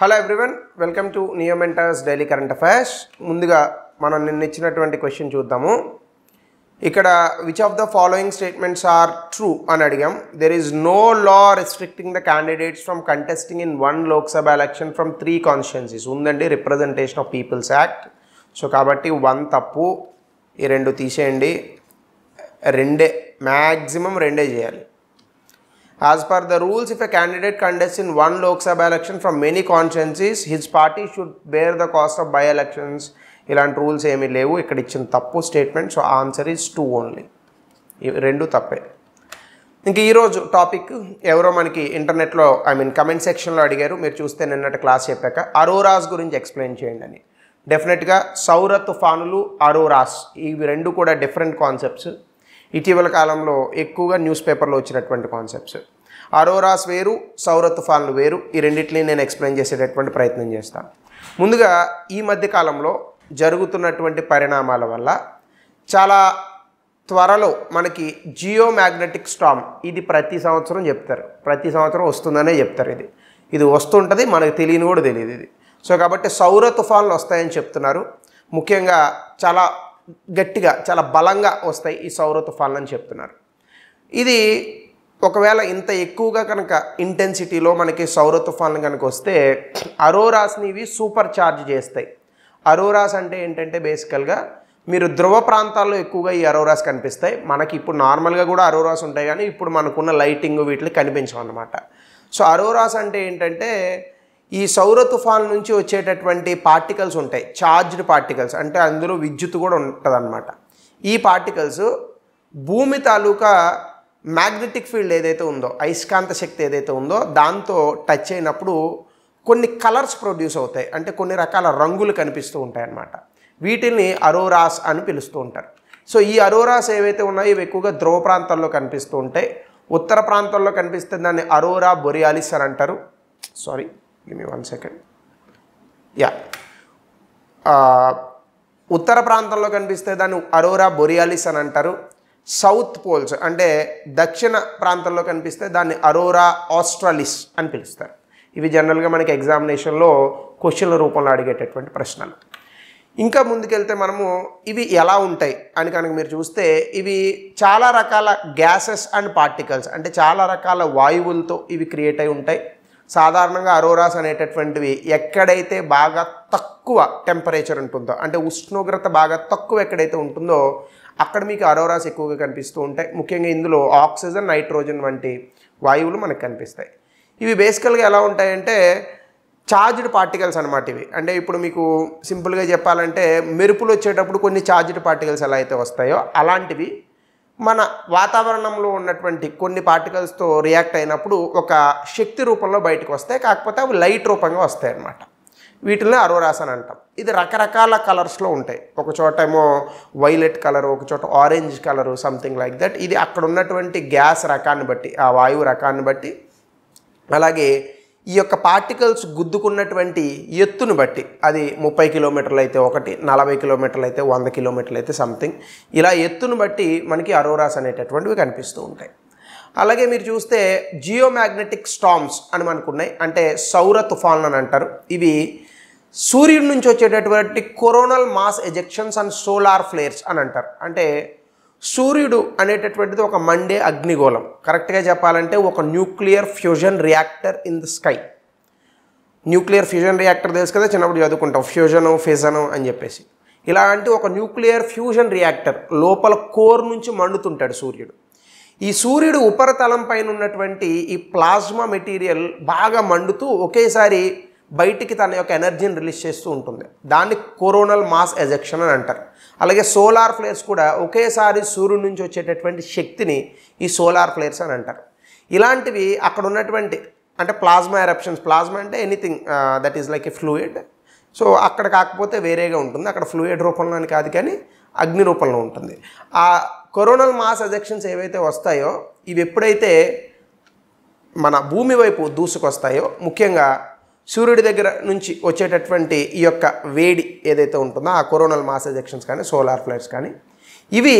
Hello everyone, welcome to Neo Mentors daily current affairs. ముందుగా మనం నిన్న ఇచ్చినటువంటి క్వశ్చన్ చూద్దాము. ఇక్కడ which of the following statements are true అని అడిగాం. There is no law restricting the candidates from contesting in one Lok Sabha election from 3 constituencies. ఉందండి representation of peoples act. So కాబట్టి 1 తప్పు, ఈ 2 తీసేయండి. మ్యాక్సిమం రెండే చేయాలి. As per the rules, if a candidate contests in one Lok Sabha election from many constituencies, his party should bear the cost of by-elections. ఇలాంటి rules ఏమీ లేవు. ఇక్కడ ఇచ్చిన తప్పు statement. So answer is 2 only. ఇవి 2 తప్పే. ఇంక ఈరోజు టాపిక్ ఎవరో మనకి ఇంటర్నెట్లో కమెంట్ సెక్షన్లో అడిగారు. మీరు చూస్తే నిన్నటి క్లాస్ చెప్పాక అరోరాస్ గురించి ఎక్స్ప్లెయిన్ చేయండి అని. డెఫినెట్గా సౌర తుఫానులు, అరోరాస్ ఇవి 2 కూడా డిఫరెంట్ కాన్సెప్ట్స్. ఇటీవల కాలంలో ఎక్కువగా న్యూస్ పేపర్లో వచ్చినటువంటి కాన్సెప్ట్స్. అరోరాస్ వేరు, సౌర తుఫాన్లు వేరు. ఈ రెండింటిని నేను ఎక్స్ప్లెయిన్ చేసేటటువంటి ప్రయత్నం చేస్తాను. ముందుగా ఈ మధ్య కాలంలో జరుగుతున్నటువంటి పరిణామాల వల్ల చాలా త్వరలో మనకి జియో మ్యాగ్నెటిక్ స్టార్మ్, ఇది ప్రతి సంవత్సరం చెప్తారు, ప్రతి సంవత్సరం వస్తుందనే చెప్తారు. ఇది వస్తుంటుంది, మనకు తెలియని కూడా తెలియదు ఇది. సో కాబట్టి సౌర తుఫాన్లు వస్తాయని చెప్తున్నారు. ముఖ్యంగా చాలా గట్టిగా, చాలా బలంగా వస్తాయి ఈ సౌర తుఫాన్లు అని చెప్తున్నారు. ఇది ఒకవేళ ఇంత ఎక్కువగా కనుక ఇంటెన్సిటీలో మనకి సౌర తుఫాన్లు కనుక వస్తే అరోరాస్ని ఇవి సూపర్ ఛార్జ్ చేస్తాయి. అరోరాస్ అంటే ఏంటంటే బేసికల్గా మీరు ధ్రువ ప్రాంతాల్లో ఎక్కువగా ఈ అరోరాస్ కనిపిస్తాయి. మనకి ఇప్పుడు నార్మల్గా కూడా అరోరాస్ ఉంటాయి, కానీ ఇప్పుడు మనకున్న లైటింగ్ వీటికి కనిపించవు అన్నమాట. సో అరోరాస్ అంటే ఏంటంటే ఈ సౌర తుఫాన్ నుంచి వచ్చేటటువంటి పార్టికల్స్ ఉంటాయి, ఛార్జ్డ్ పార్టికల్స్, అంటే అందులో విద్యుత్ కూడా ఉంటుంది అన్నమాట. ఈ పార్టికల్స్ భూమి తాలూకా మ్యాగ్నెటిక్ ఫీల్డ్ ఏదైతే ఉందో, అయస్కాంత శక్తి ఏదైతే ఉందో దాంతో టచ్ అయినప్పుడు కొన్ని కలర్స్ ప్రొడ్యూస్ అవుతాయి, అంటే కొన్ని రకాల రంగులు కనిపిస్తూ ఉంటాయి అన్నమాట. వీటిని అరోరాస్ అని పిలుస్తూ ఉంటారు. సో ఈ అరోరాస్ ఏవైతే ఉన్నాయో ఇవి ఎక్కువగా ధ్రువ ప్రాంతాల్లో కనిపిస్తూ ఉంటాయి. ఉత్తర ప్రాంతాల్లో కనిపిస్తే దాన్ని అరోరా బొరియాలిస్ అని అంటారు. Sorry, give me 1 second. ఉత్తర ప్రాంతంలో కనిపిస్తే దాన్ని అరోరా బొరియాలిస్ అని అంటారు. సౌత్ పోల్స్ అంటే దక్షిణ ప్రాంతంలో కనిపిస్తే దాన్ని అరోరా ఆస్ట్రాలిస్ అని పిలుస్తారు. ఇవి జనరల్గా మనకి ఎగ్జామినేషన్లో క్వశ్చన్ల రూపంలో అడిగేటటువంటి ప్రశ్నలు. ఇంకా ముందుకెళ్తే మనము ఇవి ఎలా ఉంటాయి అని కనుక మీరు చూస్తే ఇవి చాలా రకాల గ్యాసెస్ అండ్ పార్టికల్స్, అంటే చాలా రకాల వాయువులతో ఇవి క్రియేట్ అయి ఉంటాయి. సాధారణంగా అరోరాస్ అనేటటువంటివి ఎక్కడైతే బాగా తక్కువ టెంపరేచర్ ఉంటుందో, అంటే ఉష్ణోగ్రత బాగా తక్కువ ఎక్కడైతే ఉంటుందో అక్కడ మీకు అరోరాస్ ఎక్కువగా కనిపిస్తూ ఉంటాయి. ముఖ్యంగా ఇందులో ఆక్సిజన్, నైట్రోజన్ వంటి వాయువులు మనకు కనిపిస్తాయి. ఇవి బేసికల్గా ఎలా ఉంటాయంటే ఛార్జ్డ్ పార్టికల్స్ అనమాట ఇవి. అంటే ఇప్పుడు మీకు సింపుల్గా చెప్పాలంటే మెరుపులు వచ్చేటప్పుడు కొన్ని ఛార్జ్డ్ పార్టికల్స్ ఎలా అయితే వస్తాయో అలాంటివి మన వాతావరణంలో ఉన్నటువంటి కొన్ని పార్టికల్స్తో రియాక్ట్ అయినప్పుడు ఒక శక్తి రూపంలో బయటకు వస్తాయి. కాకపోతే అవి లైట్ రూపంగా వస్తాయి అన్నమాట. వీటిని అరోరాస్ అని అంటాం. ఇది రకరకాల కలర్స్లో ఉంటాయి. ఒక చోట ఏమో వైలెట్ కలర్, ఒక చోట orange colour, something like that. ఇది అక్కడ ఉన్నటువంటి గ్యాస్ రకాన్ని బట్టి, ఆ వాయువు రకాన్ని బట్టి, అలాగే ఈ యొక్క పార్టికల్స్ గుద్దుకున్నటువంటి ఎత్తును బట్టి, అది 30 కిలోమీటర్లు అయితే ఒకటి, 40 కిలోమీటర్లు అయితే 100 కిలోమీటర్లు అయితే సంథింగ్, ఇలా ఎత్తును బట్టి మనకి అరోరాస్ అనేటటువంటివి కనిపిస్తూ ఉంటాయి. అలాగే మీరు చూస్తే జియో మ్యాగ్నెటిక్ స్టార్మ్స్ అని మనకున్నాయి, అంటే సౌర తుఫాన్లు అని అంటారు. ఇవి సూర్యుడి నుంచి వచ్చేటటువంటి coronal mass ejections and solar flares అని అంటారు. అంటే సూర్యుడు అనేటటువంటిది ఒక మండే అగ్నిగోళం. కరెక్ట్గా చెప్పాలంటే ఒక nuclear fusion reactor in the sky. Nuclear fusion reactor తెలుసు కదా, చిన్నప్పుడు చదువుకుంటాం, ఫ్యూజను ఫిజను అని చెప్పేసి. ఇలాంటి ఒక న్యూక్లియర్ ఫ్యూజన్ రియాక్టర్ లోపల కోర్ నుంచి మండుతుంటాడు సూర్యుడు. ఈ సూర్యుడు ఉపరితలం పైన ఉన్నటువంటి ఈ ప్లాస్మా మెటీరియల్ బాగా మండుతూ ఒకేసారి బయటికి తన యొక్క ఎనర్జీని రిలీజ్ చేస్తూ ఉంటుంది. దాన్ని కొరోనల్ మాస్ ఎజెక్షన్ అని అంటారు. అలాగే సోలార్ ఫ్లేర్స్ కూడా ఒకేసారి సూర్యుడి నుంచి వచ్చేటటువంటి శక్తిని ఈ సోలార్ ఫ్లేర్స్ అని అంటారు. ఇలాంటివి అక్కడ ఉన్నటువంటి, అంటే ప్లాస్మా ఎరప్షన్స్, ప్లాస్మా అంటే anything that is like a fluid. So అక్కడ కాకపోతే వేరేగా ఉంటుంది, అక్కడ ఫ్లూయిడ్ రూపంలో అని కాదు కానీ అగ్ని రూపంలో ఉంటుంది. ఆ కొరోనల్ మాస్ ఎజెక్షన్స్ ఏవైతే వస్తాయో ఇవి ఎప్పుడైతే మన భూమి వైపు దూసుకొస్తాయో, ముఖ్యంగా సూర్యుడి దగ్గర నుంచి వచ్చేటటువంటి ఈ యొక్క వేడి ఏదైతే ఉంటుందో ఆ కొరోనల్ మాస్ ఎజెక్షన్స్ కానీ సోలార్ ఫ్లేర్స్ కానీ ఇవి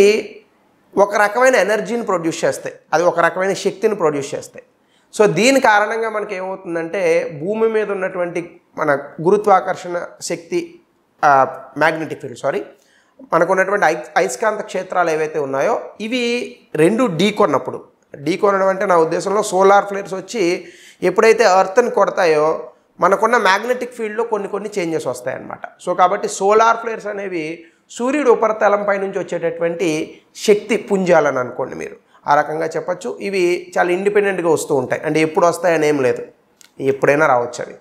ఒక రకమైన ఎనర్జీని ప్రొడ్యూస్ చేస్తాయి, అది ఒక రకమైన శక్తిని ప్రొడ్యూస్ చేస్తాయి. సో దీని కారణంగా మనకి ఏమవుతుందంటే భూమి మీద ఉన్నటువంటి మన గురుత్వాకర్షణ శక్తి మ్యాగ్నెటిక్ ఫీల్డ్ మనకున్నటువంటి అయస్కాంత క్షేత్రాలు ఏవైతే ఉన్నాయో ఇవి రెండు ఢీకొనడం అంటే నా ఉద్దేశంలో సోలార్ ఫ్లేర్స్ వచ్చి ఎప్పుడైతే ఎర్త్ని కొడతాయో మనకున్న మ్యాగ్నెటిక్ ఫీల్డ్లో కొన్ని చేంజెస్ వస్తాయన్నమాట. సో కాబట్టి సోలార్ ఫ్లేర్స్ అనేవి సూర్యుడు ఉపరితలంపై నుంచి వచ్చేటటువంటి శక్తి పుంజాలని అనుకోండి మీరు, ఆ రకంగా చెప్పచ్చు. ఇవి చాలా ఇండిపెండెంట్గా వస్తూ ఉంటాయి, అంటే ఎప్పుడు వస్తాయని ఏం లేదు, ఎప్పుడైనా రావచ్చు అవి.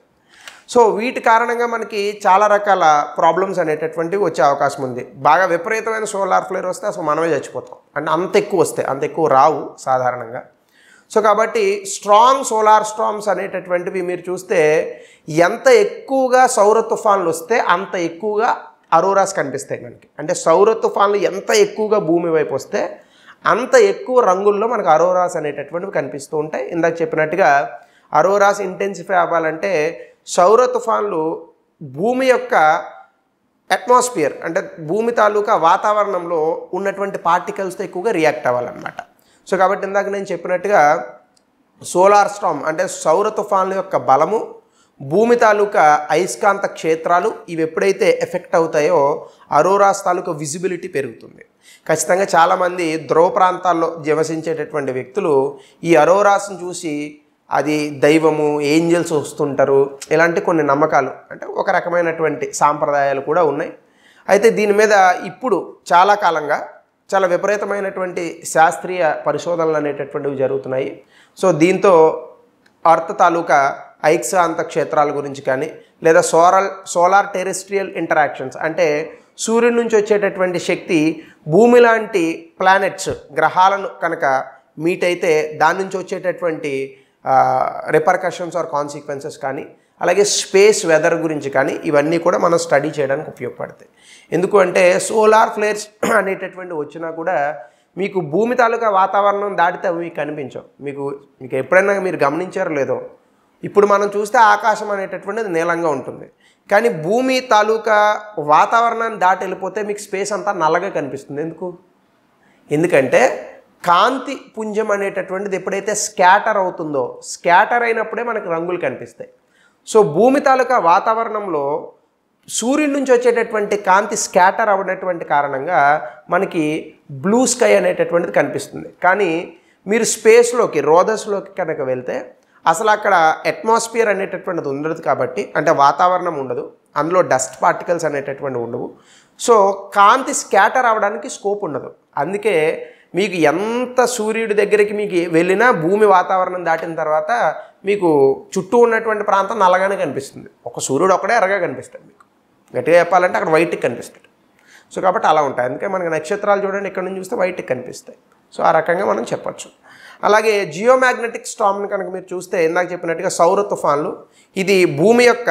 సో వీటి కారణంగా మనకి చాలా రకాల ప్రాబ్లమ్స్ అనేటటువంటివి వచ్చే అవకాశం ఉంది. బాగా విపరీతమైన సోలార్ ఫ్లేర్ వస్తే అసలు మనమే చచ్చిపోతాం, అంటే అంత ఎక్కువ వస్తాయి, అంత ఎక్కువ రావు సాధారణంగా. సో కాబట్టి స్ట్రాంగ్ సోలార్ స్టార్మ్స్ అనేటటువంటివి మీరు చూస్తే ఎంత ఎక్కువగా సౌర తుఫాన్లు వస్తే అంత ఎక్కువగా అరోరాస్ కనిపిస్తాయి మనకి. అంటే సౌర తుఫాన్లు ఎంత ఎక్కువగా భూమి వైపు వస్తే అంత ఎక్కువ రంగుల్లో మనకు అరోరాస్ అనేటటువంటివి కనిపిస్తూ ఉంటాయి. ఇందాక చెప్పినట్టుగా అరోరాస్ ఇంటెన్సిఫై అవ్వాలంటే సౌర తుఫాన్లు భూమి యొక్క అట్మాస్ఫియర్ అంటే భూమి తాలూకా వాతావరణంలో ఉన్నటువంటి పార్టికల్స్తో ఎక్కువగా రియాక్ట్ అవ్వాలన్నమాట. సో కాబట్టి ఇందాక నేను చెప్పినట్టుగా సోలార్ స్టార్మ్ అంటే సౌర తుఫాన్ల యొక్క బలము, భూమి తాలూకా అయస్కాంత క్షేత్రాలు ఇవి ఎప్పుడైతే ఎఫెక్ట్ అవుతాయో అరోరాస్ తాలూకా విజిబిలిటీ పెరుగుతుంది. ఖచ్చితంగా చాలామంది ధ్రువ ప్రాంతాల్లో నివసించేటటువంటి వ్యక్తులు ఈ అరోరాస్ని చూసి అది దైవము, ఏంజల్స్ వస్తుంటారు, ఇలాంటి కొన్ని నమ్మకాలు అంటే ఒక రకమైనటువంటి సాంప్రదాయాలు కూడా ఉన్నాయి. అయితే దీని మీద ఇప్పుడు చాలా కాలంగా చాలా విపరీతమైనటువంటి శాస్త్రీయ పరిశోధనలు అనేటటువంటివి జరుగుతున్నాయి. సో దీంతో అర్త్ తాలూకా అయస్కాంత క్షేత్రాల గురించి కానీ లేదా సోలార్ టెరెస్ట్రియల్ ఇంటరాక్షన్స్ అంటే సూర్యుడి నుంచి వచ్చేటటువంటి శక్తి భూమి లాంటి ప్లానెట్స్ గ్రహాలను కనుక మీట్ అయితే దాని నుంచి వచ్చేటటువంటి రిపర్కషన్స్ ఆర్ కాన్సిక్వెన్సెస్ కానీ అలాగే స్పేస్ వెదర్ గురించి కానీ ఇవన్నీ కూడా మనం స్టడీ చేయడానికి ఉపయోగపడతాయి. ఎందుకు అంటే సోలార్ ఫ్లేర్స్ అనేటటువంటి వచ్చినా కూడా మీకు భూమి తాలూకా వాతావరణం దాటితే అవి మీకు కనిపించవు. మీకు ఎప్పుడైనా మీరు గమనించారో లేదో, ఇప్పుడు మనం చూస్తే ఆకాశం అనేటటువంటిది నీలంగా ఉంటుంది, కానీ భూమి తాలూకా వాతావరణాన్ని దాటి వెళ్ళిపోతే మీకు స్పేస్ అంతా నల్లగా కనిపిస్తుంది. ఎందుకంటే కాంతి పుంజం అనేటటువంటిది ఎప్పుడైతే స్కాటర్ అవుతుందో స్కాటర్ అయినప్పుడే మనకు రంగులు కనిపిస్తాయి. సో భూమి తాలూకా వాతావరణంలో సూర్యుడి నుంచి వచ్చేటటువంటి కాంతి స్కాటర్ అవ్వనటువంటి కారణంగా మనకి బ్లూ స్కై అనేటటువంటిది కనిపిస్తుంది. కానీ మీరు స్పేస్లోకి రోదస్లోకి కనుక వెళ్తే అసలు అక్కడ అట్మాస్ఫియర్ అనేటటువంటిది ఉండదు, కాబట్టి అంటే వాతావరణం ఉండదు, అందులో డస్ట్ పార్టికల్స్ అనేటటువంటివి ఉండవు. సో కాంతి స్కాటర్ అవ్వడానికి స్కోప్ ఉండదు. అందుకే మీకు ఎంత సూర్యుడి దగ్గరికి మీకు వెళ్ళినా భూమి వాతావరణం దాటిన తర్వాత మీకు చుట్టూ ఉన్నటువంటి ప్రాంతం నల్లగానే కనిపిస్తుంది. ఒక సూర్యుడు ఒకడే ఎర్రగా కనిపిస్తాడు, మీకు గట్టిగా చెప్పాలంటే అక్కడ వైట్కి కనిపిస్తాడు. సో కాబట్టి అలా ఉంటాయి. అందుకే మనకి నక్షత్రాలు చూడండి ఇక్కడ నుంచి చూస్తే వైట్కి కనిపిస్తాయి. సో ఆ రకంగా మనం చెప్పచ్చు. అలాగే జియోమాగ్నెటిక్ స్టార్మ్ని కనుక మీరు చూస్తే ఇందాక చెప్పినట్టుగా సౌర తుఫాన్లు ఇది భూమి యొక్క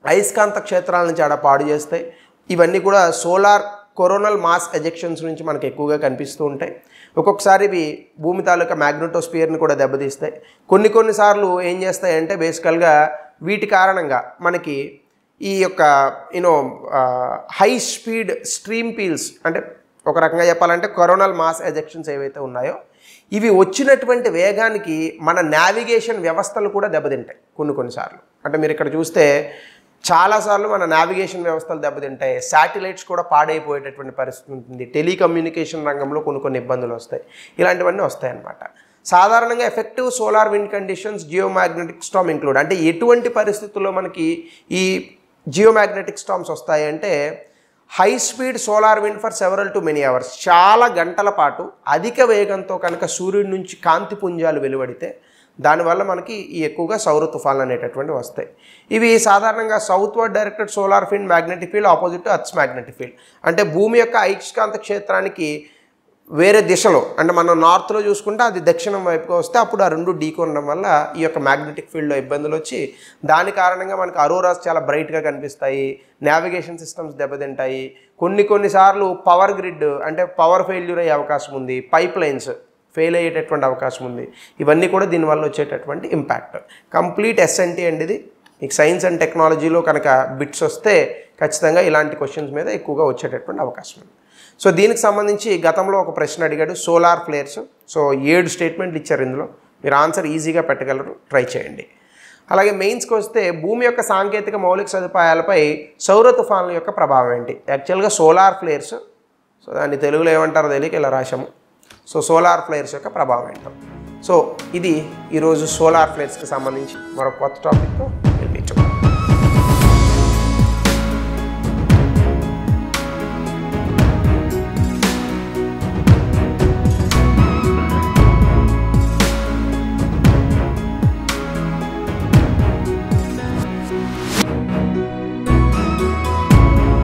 అయస్కాంత క్షేత్రాలను చాలా పాడు చేస్తాయి. ఇవన్నీ కూడా సోలార్ కొరోనల్ మాస్ ఎజెక్షన్స్ నుంచి మనకు ఎక్కువగా కనిపిస్తూ ఉంటాయి. ఒక్కొక్కసారి ఇవి భూమి తాలూకా మ్యాగ్నెటోస్పియర్ని కూడా దెబ్బతీస్తాయి. కొన్నిసార్లు ఏం చేస్తాయంటే బేసికల్గా వీటి కారణంగా మనకి ఈ యొక్క హై స్పీడ్ స్ట్రీమ్ పీల్స్ అంటే ఒక రకంగా చెప్పాలంటే కొరోనల్ మాస్ ఎజెక్షన్స్ ఏవైతే ఉన్నాయో ఇవి వచ్చినటువంటి వేగానికి మన నావిగేషన్ వ్యవస్థలు కూడా దెబ్బతింటాయి కొన్నిసార్లు. అంటే మీరు ఇక్కడ చూస్తే చాలాసార్లు మన నావిగేషన్ వ్యవస్థలు దెబ్బతింటాయి, శాటిలైట్స్ కూడా పాడైపోయేటటువంటి పరిస్థితి ఉంటుంది, టెలికమ్యూనికేషన్ రంగంలో కొన్ని ఇబ్బందులు వస్తాయి, ఇలాంటివన్నీ వస్తాయన్నమాట. సాధారణంగా effective solar wind conditions geomagnetic Storm include. అంటే ఎటువంటి పరిస్థితుల్లో మనకి ఈ జియోమాగ్నెటిక్ స్టార్మ్స్ వస్తాయి అంటే high speed solar wind for several to many hours, చాలా గంటల పాటు అధిక వేగంతో కనుక సూర్యుడి నుంచి కాంతి పుంజాలు వెలువడితే దానివల్ల మనకి ఈ ఎక్కువగా సౌర తుఫాన్లు అనేటటువంటివి వస్తాయి. ఇవి సాధారణంగా southward directed solar field magnetic field opposite to earth's magnetic field. అంటే భూమి యొక్క అయస్కాంత క్షేత్రానికి వేరే దిశలో అంటే మనం నార్త్లో చూసుకుంటే అది దక్షిణం వైపుగా వస్తే అప్పుడు ఆ రెండు ఢీకొనడం వల్ల ఈ యొక్క మ్యాగ్నెటిక్ ఫీల్డ్లో ఇబ్బందులు వచ్చి దాని కారణంగా మనకు అరోరాస్ చాలా బ్రైట్గా కనిపిస్తాయి, నావిగేషన్ సిస్టమ్స్ దెబ్బతింటాయి, కొన్నిసార్లు పవర్ గ్రిడ్ అంటే పవర్ ఫెయిల్యూర్ అయ్యే అవకాశం ఉంది, పైప్ లైన్స్ ఫెయిల్ అయ్యేటటువంటి అవకాశం ఉంది. ఇవన్నీ కూడా దీనివల్ల వచ్చేటటువంటి ఇంపాక్ట్. కంప్లీట్ ఎస్ఎన్టీ అండి ఇది. మీకు సైన్స్ అండ్ టెక్నాలజీలో కనుక బిట్స్ వస్తే ఖచ్చితంగా ఇలాంటి క్వశ్చన్స్ మీద ఎక్కువగా వచ్చేటటువంటి అవకాశం ఉంది. సో దీనికి సంబంధించి గతంలో ఒక ప్రశ్న అడిగాడు సోలార్ ఫ్లేర్స్. సో 7 స్టేట్మెంట్లు ఇచ్చారు ఇందులో, మీరు ఆన్సర్ ఈజీగా పెట్టగలరు, ట్రై చేయండి. అలాగే మెయిన్స్కి వస్తే భూమి యొక్క సాంకేతిక మౌలిక సదుపాయాలపై సౌర తుఫాన్ల యొక్క ప్రభావం ఏంటి? యాక్చువల్గా సోలార్ ఫ్లేర్స్, సో దాన్ని తెలుగులో ఏమంటారో తెలియక ఇలా రాశాము. సో సోలార్ ఫ్లేర్స్ యొక్క ప్రభావం ఏంటో. సో ఇది ఈరోజు సోలార్ ఫ్లేర్స్కి సంబంధించి మరొక కొత్త టాపిక్తో